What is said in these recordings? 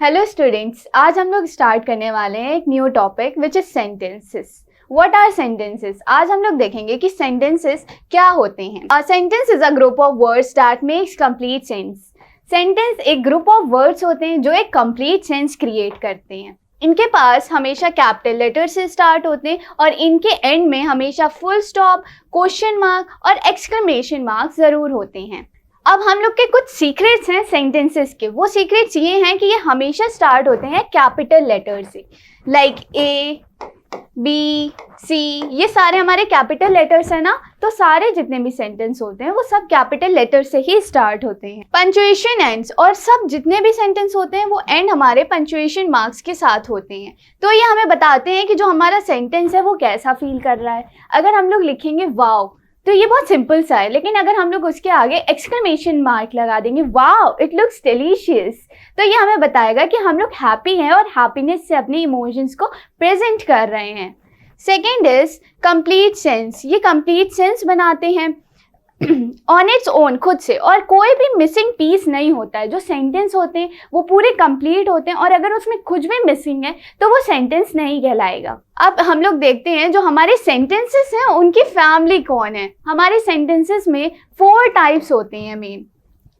Hello students, आज हम लोग स्टार्ट करने वाले हैं एक new topic which is sentences. What are sentences? आज हम लोग देखेंगे कि सेंटेंसेस क्या होते हैं। A sentence is a group of words that makes complete sense. Sentence एक ग्रुप ऑफ वर्ड्स होते हैं जो एक कंप्लीट सेंस क्रिएट करते हैं। इनके पास हमेशा कैपिटल लेटर से स्टार्ट होते हैं और इनके एंड में हमेशा फुल स्टॉप, क्वेश्चन मार्क और एक्सक्लेमेशन मार्क जरूर होते हैं। अब हम लोग के कुछ सीक्रेट्स हैं सेंटेंसेस के। वो सीक्रेट्स ये हैं कि ये हमेशा स्टार्ट होते हैं कैपिटल लेटर से, लाइक ए, बी, सी, ये सारे हमारे कैपिटल लेटर्स हैं ना। तो सारे जितने भी सेंटेंस होते हैं वो सब कैपिटल लेटर से ही स्टार्ट होते हैं। पंचुएशन एंड्स, और सब जितने भी सेंटेंस होते हैं वो एंड हमारे पंचुएशन मार्क्स के साथ होते हैं। तो ये हमें बताते हैं कि जो हमारा सेंटेंस है वो कैसा फील कर रहा है। अगर हम लोग लिखेंगे वाओ, तो ये बहुत सिंपल सा है, लेकिन अगर हम लोग उसके आगे एक्सक्लेमेशन मार्क लगा देंगे, वाओ इट लुक्स डिलीशियस, तो ये हमें बताएगा कि हम लोग हैप्पी हैं और हैप्पीनेस से अपने इमोशंस को प्रेजेंट कर रहे हैं। Second is complete sense. ये कंप्लीट सेंस बनाते हैं ऑन इट्स ओन, खुद से, और कोई भी मिसिंग पीस नहीं होता है। जो सेंटेंस होते हैं वो पूरे कंप्लीट होते हैं और अगर उसमें कुछ भी मिसिंग है तो वो सेंटेंस नहीं कहलाएगा। अब हम लोग देखते हैं जो हमारे सेंटेंसेस हैं उनकी फैमिली कौन है। हमारे सेंटेंसेस में 4 टाइप्स होते हैं मेन।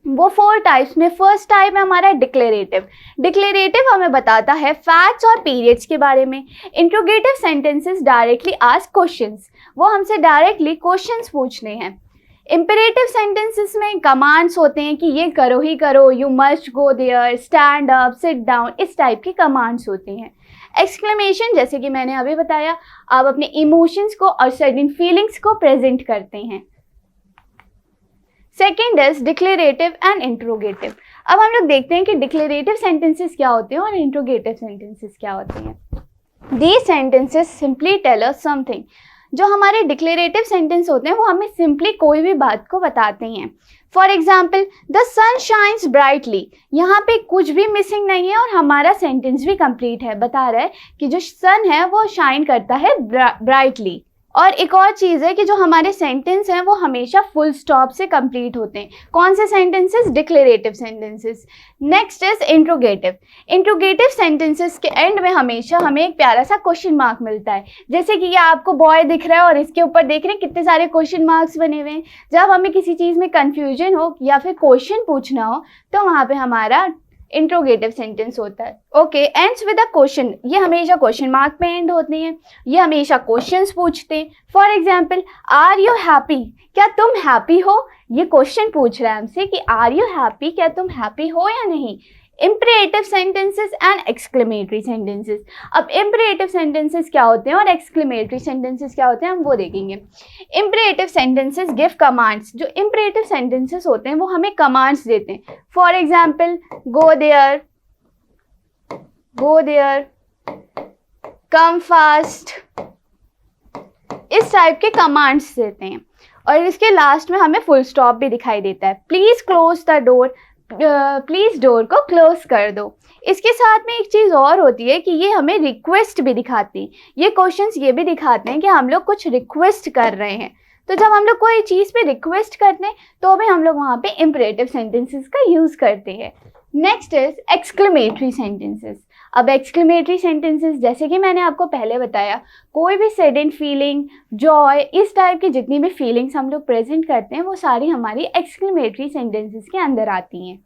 वो 4 टाइप्स में फर्स्ट टाइप है हमारा डिक्लेरेटिव। डिक्लेरेटिव हमें बताता है फैक्ट्स और पीरियड्स के बारे में। Interrogative sentences directly ask questions, वो हमसे डायरेक्टली क्वेश्चंस पूछने हैं। इम्पेरेटिव सेंटेंसेस में कमांड्स होते हैं कि ये करो ही करो, you must go there, stand up, sit down, इस टाइप के कमांड्स होते हैं। एक्सक्लेमेशन, जैसे कि मैंने अभी बताया, आप अपने इमोशंस को और सर्टेन फीलिंग्स को प्रेजेंट करते हैं। Second is declarative and interrogative. अब हम लोग देखते हैं कि डिक्लेरेटिव सेंटेंसेस क्या होते हैं और इंट्रोगेटिव सेंटेंसेस क्या होते हैं। These sentences simply tell us something. जो हमारे डिक्लेरेटिव सेंटेंस होते हैं वो हमें सिंपली कोई भी बात को बताते हैं। For example, the sun shines brightly, यहाँ पे कुछ भी मिसिंग नहीं है और हमारा सेंटेंस भी कंप्लीट है। बता रहा है कि जो सन है वो शाइन करता है ब्राइटली। और एक और चीज़ है कि जो हमारे सेंटेंस हैं वो हमेशा फुल स्टॉप से कंप्लीट होते हैं। कौन से sentences? Declarative sentences. Next is interrogative. Interrogative sentences के एंड में हमेशा हमें एक प्यारा सा क्वेश्चन मार्क मिलता है। जैसे कि ये आपको बॉय दिख रहा है और इसके ऊपर देख रहे हैं कितने सारे क्वेश्चन मार्क्स बने हुए हैं। जब हमें किसी चीज़ में कन्फ्यूजन हो या फिर क्वेश्चन पूछना हो तो वहाँ पे हमारा इंट्रोगेटिव सेंटेंस होता है। Okay, ends with a question, ये हमेशा क्वेश्चन मार्क पे एंड होते हैं। ये हमेशा क्वेश्चंस पूछते हैं। For example, are you happy, क्या तुम हैप्पी हो? ये क्वेश्चन पूछ रहा है हमसे कि आर यू हैप्पी, क्या तुम हैप्पी हो या नहीं। Imperative sentences and exclamatory sentences. अब इम्परेटिव सेंटेंसेस क्या होते हैं और एक्सक्लेमेटरी सेंटेंसेस क्या होते हैं हम वो देखेंगे। Imperative sentences give commands. जो इम्परेटिव सेंटेंसेस होते हैं वो हमें कमांड्स देते हैं। For example, go there, come fast, इस टाइप के कमांड्स देते हैं। और इसके लास्ट में हमें फुल स्टॉप भी दिखाई देता है। Please close the door, please door को क्लोज कर दो। इसके साथ में एक चीज़ और होती है कि ये हमें रिक्वेस्ट भी दिखाती है। ये क्वेश्चंस ये भी दिखाते हैं कि हम लोग कुछ रिक्वेस्ट कर रहे हैं। तो जब हम लोग कोई चीज़ पे रिक्वेस्ट करते हैं तो भी हम लोग वहाँ पे इम्परेटिव सेंटेंसेस का यूज़ करते हैं। Next is exclamatory sentences. अब एक्सक्लेमेटरी सेंटेंसेस, जैसे कि मैंने आपको पहले बताया, कोई भी सडन फीलिंग, जॉय, इस टाइप की जितनी भी फीलिंग्स हम लोग प्रेजेंट करते हैं वो सारी हमारी एक्सक्लेमेटरी सेंटेंसेस के अंदर आती हैं।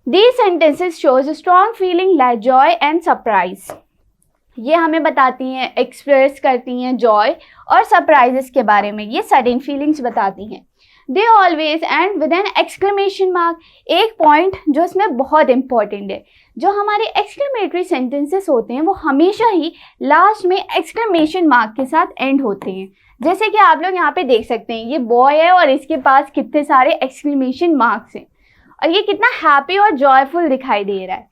These sentences shows a strong feeling like joy and surprise. ये हमें बताती हैं, एक्सप्रेस करती हैं जॉय और सरप्राइजेस के बारे में। ये सडन फीलिंग्स बताती हैं। They always end with an exclamation mark. एक पॉइंट जो इसमें बहुत इंपॉर्टेंट है, जो हमारे एक्सक्लेमेटरी सेंटेंसेस होते हैं वो हमेशा ही लास्ट में एक्सक्लेमेशन मार्क के साथ एंड होते हैं। जैसे कि आप लोग यहाँ पे देख सकते हैं, ये बॉय है और इसके पास कितने सारे एक्सक्लेमेशन मार्क्स हैं और ये कितना हैप्पी और जॉयफुल दिखाई दे रहा है।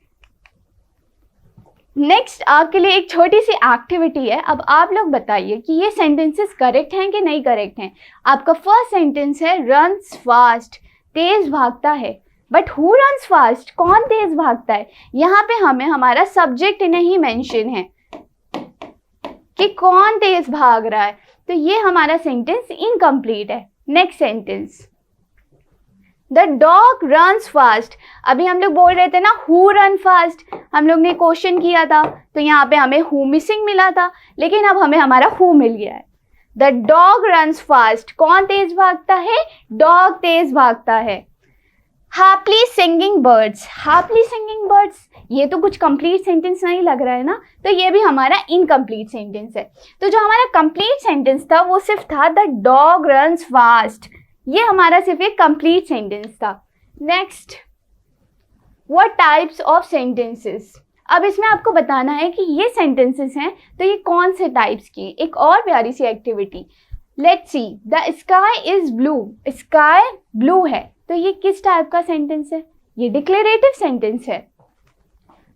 नेक्स्ट आपके लिए एक छोटी सी एक्टिविटी है। अब आप लोग बताइए कि ये सेंटेंसेस करेक्ट हैं कि नहीं करेक्ट हैं। आपका फर्स्ट सेंटेंस है रन्स फास्ट, तेज भागता है। बट हु रन्स फास्ट, कौन तेज भागता है? यहाँ पे हमें हमारा सब्जेक्ट नहीं मेंशन है कि कौन तेज भाग रहा है, तो ये हमारा सेंटेंस इनकम्प्लीट है। Next sentence, the dog runs fast. अभी हम लोग बोल रहे थे ना हु रन फास्ट, हम लोग ने क्वेश्चन किया था तो यहाँ पे हमें हु मिसिंग मिला था, लेकिन अब हमें हमारा हु मिल गया है। द डॉग रन्स फास्ट, कौन तेज भागता है? डॉग तेज भागता है। Happily singing birds, happily singing birds, ये तो कुछ कंप्लीट सेंटेंस नहीं लग रहा है ना, तो ये भी हमारा इनकम्प्लीट सेंटेंस है। तो जो हमारा कंप्लीट सेंटेंस था वो सिर्फ था द डॉग रन्स फास्ट, ये हमारा सिर्फ एक कंप्लीट सेंटेंस था। Next, what types of sentences. अब इसमें आपको बताना है कि ये सेंटेंसेस हैं तो ये कौन से टाइप्स की। एक और प्यारी सी activity, let's see, the sky is blue, sky blue है, तो ये किस टाइप का सेंटेंस है? ये डिक्लेरेटिव सेंटेंस है।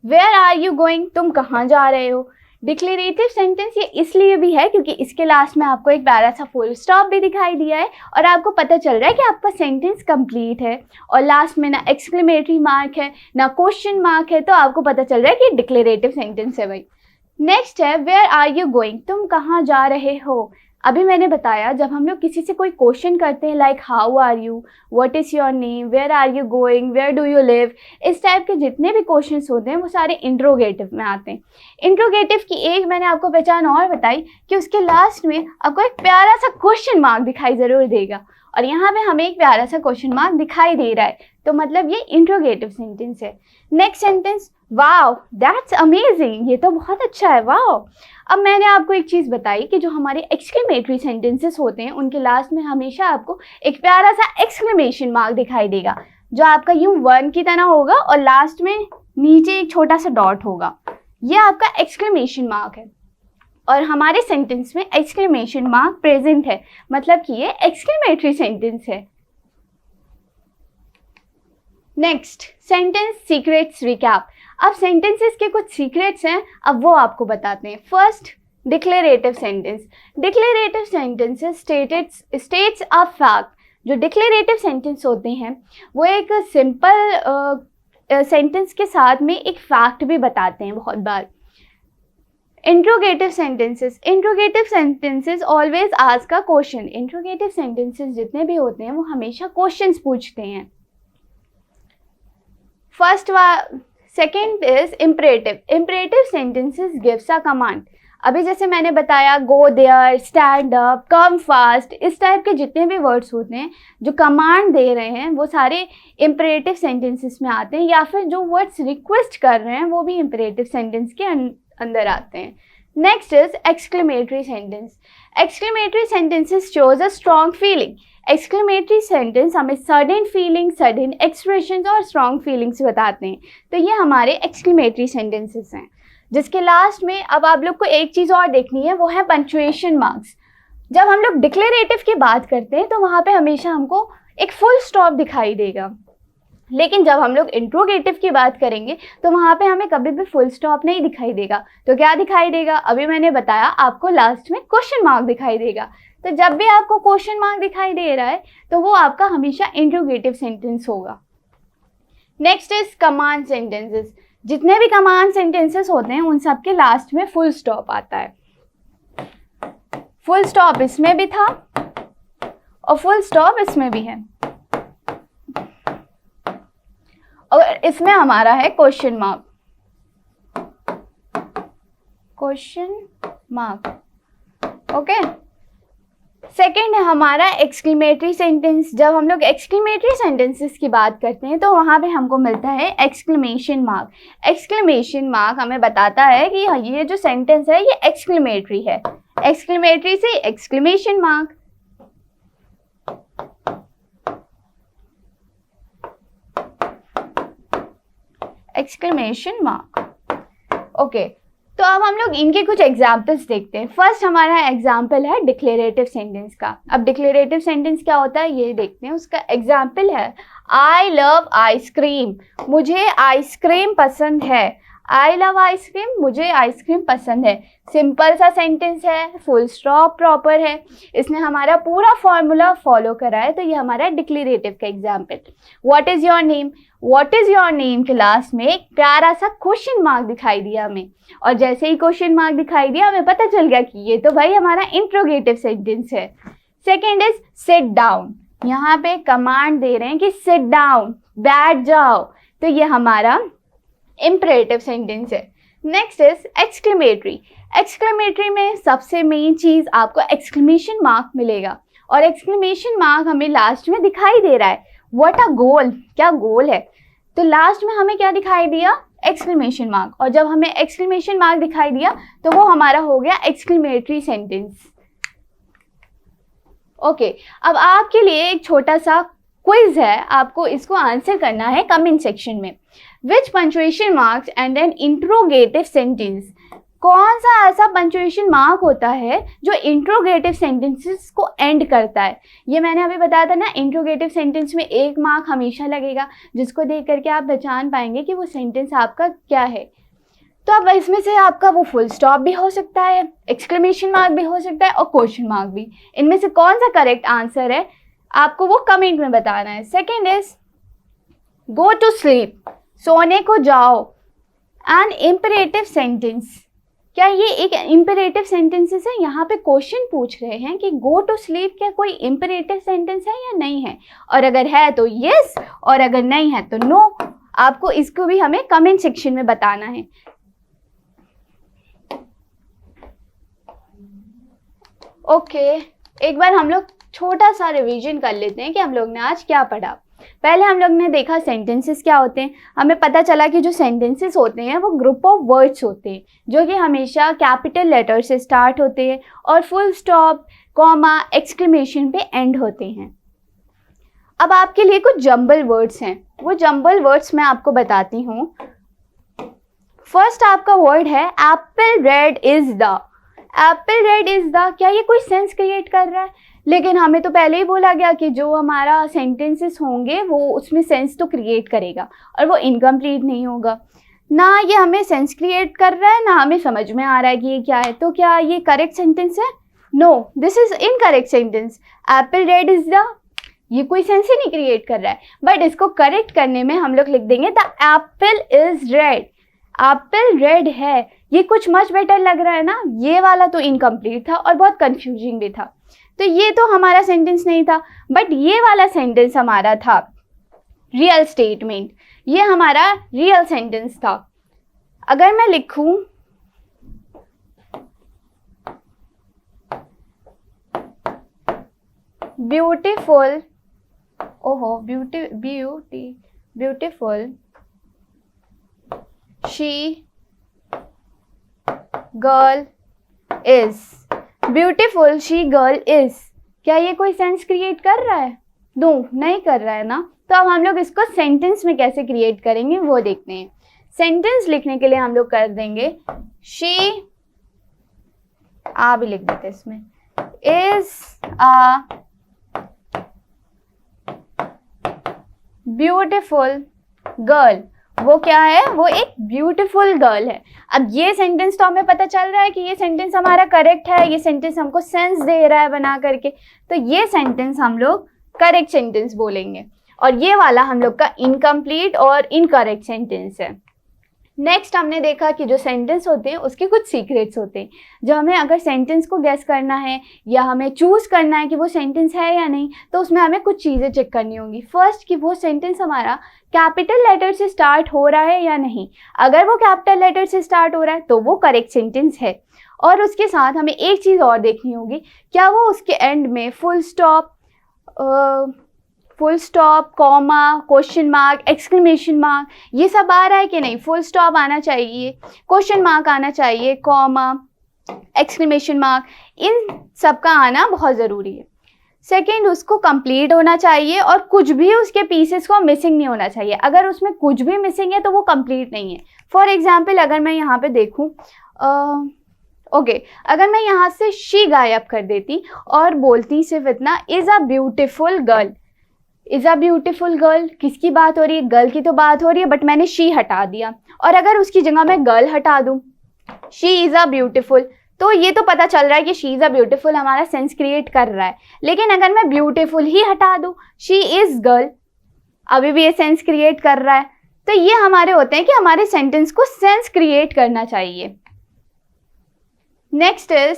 वेयर आर यू गोइंग, तुम कहाँ जा रहे हो? डिक्लेरेटिव सेंटेंस ये इसलिए भी है क्योंकि इसके लास्ट में आपको एक प्यारा सा फुल स्टॉप भी दिखाई दिया है और आपको पता चल रहा है कि आपका सेंटेंस कंप्लीट है, और लास्ट में ना एक्सक्लेमेटरी मार्क है ना क्वेश्चन मार्क है, तो आपको पता चल रहा है कि डिक्लेरेटिव सेंटेंस है भाई। नेक्स्ट है वेयर आर यू गोइंग, तुम कहाँ जा रहे हो। अभी मैंने बताया जब हम लोग किसी से कोई क्वेश्चन करते हैं like how are you, what is your name, where are you going, where do you live, इस टाइप के जितने भी क्वेश्चंस होते हैं वो सारे इंट्रोगेटिव में आते हैं। इंट्रोगेटिव की एक मैंने आपको पहचान और बताई कि उसके लास्ट में आपको एक प्यारा सा क्वेश्चन मार्क दिखाई ज़रूर देगा, और यहाँ पे हमें एक प्यारा सा क्वेश्चन मार्क दिखाई दे रहा है, तो मतलब ये इंट्रोगेटिव सेंटेंस है। Next sentence, wow that's amazing, ये तो बहुत अच्छा है, वाओ। अब मैंने आपको एक चीज़ बताई कि जो हमारे एक्सक्लेमेटरी सेंटेंसेस होते हैं उनके लास्ट में हमेशा आपको एक प्यारा सा एक्सक्लेमेशन मार्क दिखाई देगा, जो आपका यूं वन की तरह होगा और लास्ट में नीचे एक छोटा सा डॉट होगा, ये आपका एक्सक्लेमेशन मार्क है। और हमारे सेंटेंस में एक्सक्लेमेशन मार्क प्रेजेंट है, मतलब कि ये एक्सक्लेमेटरी सेंटेंस है। Next, sentence secrets recap. अब सेंटेंसेस के कुछ सीक्रेट्स हैं, अब वो आपको बताते हैं। First, declarative sentence. Declarative sentences states a fact. जो डिक्लेरेटिव सेंटेंस होते हैं वो एक सिंपल सेंटेंस के साथ में एक फैक्ट भी बताते हैं बहुत बार। Interrogative sentences always ask a question. Interrogative sentences जितने भी होते हैं वो हमेशा क्वेश्चंस पूछते हैं। Second is imperative. Imperative sentences gives a command. अभी जैसे मैंने बताया go there, stand up, come fast, इस टाइप के जितने भी वर्ड्स होते हैं जो कमांड दे रहे हैं वो सारे इम्परेटिव सेंटेंसेस में आते हैं, या फिर जो वर्ड्स रिक्वेस्ट कर रहे हैं वो भी इम्परेटिव सेंटेंस के अंदर आते हैं। Next is exclamatory sentence. Exclamatory sentences shows a strong feeling. Exclamatory sentence हमें सडन फीलिंग, सडन एक्सप्रेशंस और स्ट्रॉन्ग फीलिंग्स बताते हैं, तो ये हमारे एक्सक्लेमेटरी सेंटेंसेस हैं। जिसके लास्ट में अब आप लोग को एक चीज़ और देखनी है, वो है पंक्चुएशन मार्क्स। जब हम लोग डिक्लेरेटिव की बात करते हैं तो वहाँ पे हमेशा हमको एक फुल स्टॉप दिखाई देगा, लेकिन जब हम लोग इंट्रोगेटिव की बात करेंगे तो वहाँ पे हमें कभी भी फुल स्टॉप नहीं दिखाई देगा। तो क्या दिखाई देगा? अभी मैंने बताया, आपको लास्ट में क्वेश्चन मार्क दिखाई देगा। तो जब भी आपको क्वेश्चन मार्क दिखाई दे रहा है तो वो आपका हमेशा इंट्रोगेटिव सेंटेंस होगा। Next is command sentences. जितने भी कमांड सेंटेंसेस होते हैं उन सब के लास्ट में फुल स्टॉप आता है। फुल स्टॉप इसमें भी था और फुल स्टॉप इसमें भी है, और इसमें हमारा है question mark. Question mark, okay. Second है हमारा एक्सक्लेमेटरी सेंटेंस। जब हम लोग एक्सक्लेमेटरी सेंटेंसेस की बात करते हैं तो वहाँ पे हमको मिलता है एक्सक्लेमेशन मार्क। एक्सक्लेमेशन मार्क हमें बताता है कि ये जो सेंटेंस है ये एक्सक्लेमेटरी है। एक्सक्लेमेटरी से exclamation mark. Exclamation mark, okay. तो अब हम लोग इनके कुछ एग्जाम्पल्स देखते हैं। फर्स्ट हमारा एग्जाम्पल है डिक्लेरेटिव सेंटेंस का। अब डिक्लेरेटिव सेंटेंस क्या होता है ये देखते हैं। उसका एग्जाम्पल है आई लव आइसक्रीम, मुझे आइसक्रीम पसंद है। आई लव आइसक्रीम, मुझे आइसक्रीम पसंद है। सिंपल सा सेंटेंस है, फुल स्टॉप प्रॉपर है, इसने हमारा पूरा फॉर्मूला फॉलो करा है, तो ये हमारा डिक्लेरेटिव का example. What is your name, what is your name के लास्ट में एक प्यारा सा क्वेश्चन मार्क दिखाई दिया हमें, और जैसे ही क्वेश्चन मार्क दिखाई दिया हमें पता चल गया कि ये तो भाई हमारा इंट्रोगेटिव सेंटेंस है। सेकेंड इज सिट डाउन, यहाँ पे कमांड दे रहे हैं कि सिट डाउन, बैठ जाओ, तो ये हमारा इम्परेटिव सेंटेंस है। Next is exclamatory. एक्सक्लेमेटरी में सबसे मेन चीज़ आपको एक्सक्लेमेशन मार्क मिलेगा, और एक्सक्लेमेशन मार्क हमें लास्ट में दिखाई दे रहा है। व्हाट अ गोल, क्या गोल है, तो लास्ट में हमें क्या दिखाई दिया, एक्सक्लेमेशन मार्क, और जब हमें एक्सक्लेमेशन मार्क दिखाई दिया तो वो हमारा हो गया एक्सक्लेमेटरी सेंटेंस। ओके, अब आपके लिए एक छोटा सा क्विज है, आपको इसको आंसर करना है कमेंट सेक्शन में। Which punctuation marks and an interrogative sentence, कौन सा ऐसा पंक्चुएशन मार्क होता है जो इंट्रोगेटिव सेंटेंसेस को एंड करता है। ये मैंने अभी बताया था ना, इंट्रोगेटिव सेंटेंस में 1 मार्क हमेशा लगेगा, जिसको देख करके आप पहचान पाएंगे कि वो सेंटेंस आपका क्या है। तो अब इसमें से आपका वो फुल स्टॉप भी हो सकता है, एक्सक्लेमेशन मार्क भी हो सकता है, और क्वेश्चन मार्क भी। इनमें से कौन सा करेक्ट आंसर है आपको वो कमेंट में बताना है। Second is go to sleep, सोने को जाओ। एन इम्परेटिव सेंटेंस, क्या ये एक इम्परेटिव सेंटेंसेस है? यहाँ पे क्वेश्चन पूछ रहे हैं कि गो टू स्लीप क्या कोई इम्परेटिव सेंटेंस है या नहीं है, और अगर है तो यस, और अगर नहीं है तो नो। आपको इसको भी हमें कमेंट सेक्शन में बताना है। ओके, एक बार हम लोग छोटा सा रिवीजन कर लेते हैं कि हम लोग ने आज क्या पढ़ा। पहले हम लोग ने देखा सेंटेंसेस क्या होते हैं। हमें पता चला कि जो सेंटेंसेस होते हैं वो ग्रुप ऑफ वर्ड्स होते हैं जो कि हमेशा कैपिटल लेटर से स्टार्ट होते हैं और फुल स्टॉप, कॉमा, एक्सक्लेमेशन पे एंड होते हैं। अब आपके लिए कुछ जंबल वर्ड्स हैं, वो जंबल वर्ड्स मैं आपको बताती हूँ। फर्स्ट आपका वर्ड है Apple red is the. Apple red is the, क्या ये कोई सेंस क्रिएट कर रहा है? लेकिन हमें तो पहले ही बोला गया कि जो हमारा सेंटेंसेस होंगे वो उसमें सेंस तो क्रिएट करेगा और वो इनकम्प्लीट नहीं होगा। ना ये हमें सेंस क्रिएट कर रहा है, ना हमें समझ में आ रहा है कि ये क्या है। तो क्या ये करेक्ट सेंटेंस है? No, this is incorrect sentence. Apple red is the, ये कोई सेंस ही नहीं क्रिएट कर रहा है। बट इसको करेक्ट करने में हम लोग लिख देंगे the Apple is red. Apple red है, ये कुछ मच बेटर लग रहा है ना। ये वाला तो इनकम्प्लीट था और बहुत कंफ्यूजिंग भी था, तो ये तो हमारा सेंटेंस नहीं था। बट ये वाला सेंटेंस हमारा था रियल स्टेटमेंट, ये हमारा रियल सेंटेंस था। अगर मैं लिखूं ब्यूटीफुल, ओहो beautiful she girl is, beautiful she girl is, क्या ये कोई सेंस क्रिएट कर रहा है? नो, नहीं कर रहा है ना। तो अब हम लोग इसको सेंटेंस में कैसे क्रिएट करेंगे वो देखते हैं। सेंटेंस लिखने के लिए हम लोग कर देंगे शी, आ भी लिख देते इसमें, इज अ ब्यूटीफुल गर्ल। वो क्या है? वो एक ब्यूटीफुल गर्ल है। अब ये सेंटेंस तो हमें पता चल रहा है कि ये सेंटेंस हमारा करेक्ट है, ये सेंटेंस हमको सेंस दे रहा है बना करके, तो ये सेंटेंस हम लोग करेक्ट सेंटेंस बोलेंगे, और ये वाला हम लोग का इनकम्प्लीट और इनकरेक्ट सेंटेंस है। नेक्स्ट हमने देखा कि जो सेंटेंस होते हैं उसके कुछ सीक्रेट्स होते हैं, जो हमें अगर सेंटेंस को गेस करना है या हमें चूज़ करना है कि वो सेंटेंस है या नहीं, तो उसमें हमें कुछ चीज़ें चेक करनी होंगी। फर्स्ट कि वो सेंटेंस हमारा कैपिटल लेटर से स्टार्ट हो रहा है या नहीं। अगर वो कैपिटल लेटर से स्टार्ट हो रहा है तो वो करेक्ट सेंटेंस है। और उसके साथ हमें एक चीज़ और देखनी होगी, क्या वो उसके एंड में full stop, comma, question mark, exclamation mark, ये सब आ रहा है कि नहीं। फुल स्टॉप आना चाहिए, क्वेश्चन मार्क आना चाहिए, कॉमा, एक्सक्लेमेशन मार्क, इन सब का आना बहुत ज़रूरी है। सेकेंड, उसको कंप्लीट होना चाहिए और कुछ भी उसके पीसेस को मिसिंग नहीं होना चाहिए। अगर उसमें कुछ भी मिसिंग है तो वो कंप्लीट नहीं है। फॉर एग्जाम्पल अगर मैं यहाँ पे देखूँ, अगर मैं यहाँ से शी गायब कर देती और बोलती सिर्फ इतना, is a beautiful girl. Is a beautiful girl, किसकी बात हो रही है? गर्ल की तो बात हो रही है, बट मैंने शी हटा दिया। और अगर उसकी जगह मैं गर्ल हटा दूँ, शी इज़ अ ब्यूटिफुल, तो ये तो पता चल रहा है कि शी इज़ अ ब्यूटिफुल हमारा सेंस क्रिएट कर रहा है। लेकिन अगर मैं ब्यूटिफुल ही हटा दूँ, शी इज़ गर्ल, अभी भी ये सेंस क्रिएट कर रहा है। तो ये हमारे होते हैं कि हमारे सेंटेंस को सेंस क्रिएट करना चाहिए। Next is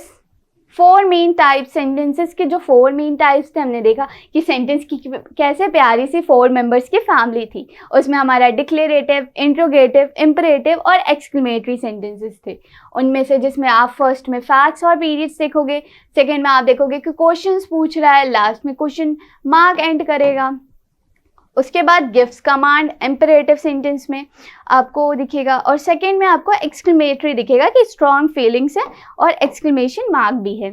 four main type, sentences के जो फोर मेन टाइप्स थे हमने देखा कि सेंटेंस की कैसे प्यारी सी फोर मेंबर्स की फैमिली थी। उसमें हमारा डिक्लेरेटिव, इंट्रोगेटिव, इम्परेटिव और एक्सक्लेमेटरी सेंटेंसेस थे। उनमें से जिसमें आप फर्स्ट में फैक्ट्स और पीरियड्स देखोगे, सेकेंड में आप देखोगे कि क्वेश्चंस पूछ रहा है, लास्ट में क्वेश्चन मार्क एंड करेगा। उसके बाद गिव्स कमांड इम्परेटिव सेंटेंस में आपको दिखेगा, और सेकंड में आपको एक्सक्लेमेटरी दिखेगा कि स्ट्रॉन्ग फीलिंग्स है और एक्सक्लेमेशन मार्क भी है।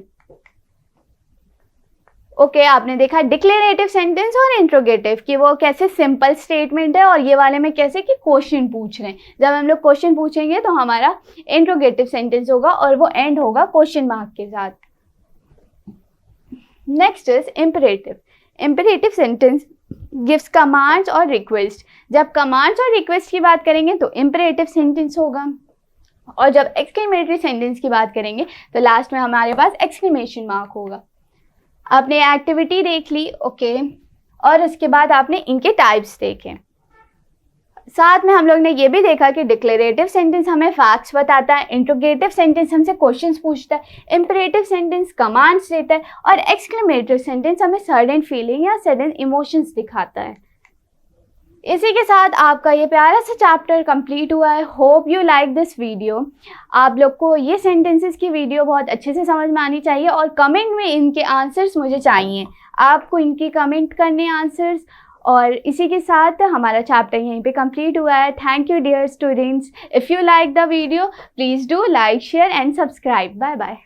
ओके, आपने देखा डिक्लेरेटिव सेंटेंस और इंट्रोगेटिव कि वो कैसे सिंपल स्टेटमेंट है, और ये वाले में कैसे कि क्वेश्चन पूछ रहे हैं। जब हम लोग क्वेश्चन पूछेंगे तो हमारा इंट्रोगेटिव सेंटेंस होगा और वो एंड होगा क्वेश्चन मार्क के साथ। Next is imperative. Imperative sentence gives commands और रिक्वेस्ट। जब कमांड्स और रिक्वेस्ट की बात करेंगे तो इम्परेटिव सेंटेंस होगा, और जब एक्सक्लेमेटरी सेंटेंस की बात करेंगे तो लास्ट में हमारे पास एक्सक्लेमेशन मार्क होगा। आपने एक्टिविटी देख ली, ओके, और उसके बाद आपने इनके टाइप्स देखे। साथ में हम लोग ने ये भी देखा कि डिक्लेरेटिव सेंटेंस हमें फैक्ट्स बताता है, इंट्रोगेटिव सेंटेंस हमसे क्वेश्चंस पूछता है, इम्परेटिव सेंटेंस कमांड्स देता है, और एक्सक्लेमेटरी सेंटेंस हमें सडन फीलिंग या सडन इमोशंस दिखाता है। इसी के साथ आपका ये प्यारा सा चैप्टर कंप्लीट हुआ है। Hope you like this video. आप लोग को ये सेंटेंसेस की वीडियो बहुत अच्छे से समझ में आनी चाहिए, और कमेंट में इनके आंसर्स मुझे चाहिए। आपको इनकी कमेंट करने आंसर्स, और इसी के साथ हमारा चैप्टर यहीं पे कंप्लीट हुआ है। Thank you dear students. If you like the video please do like, share and subscribe. Bye bye.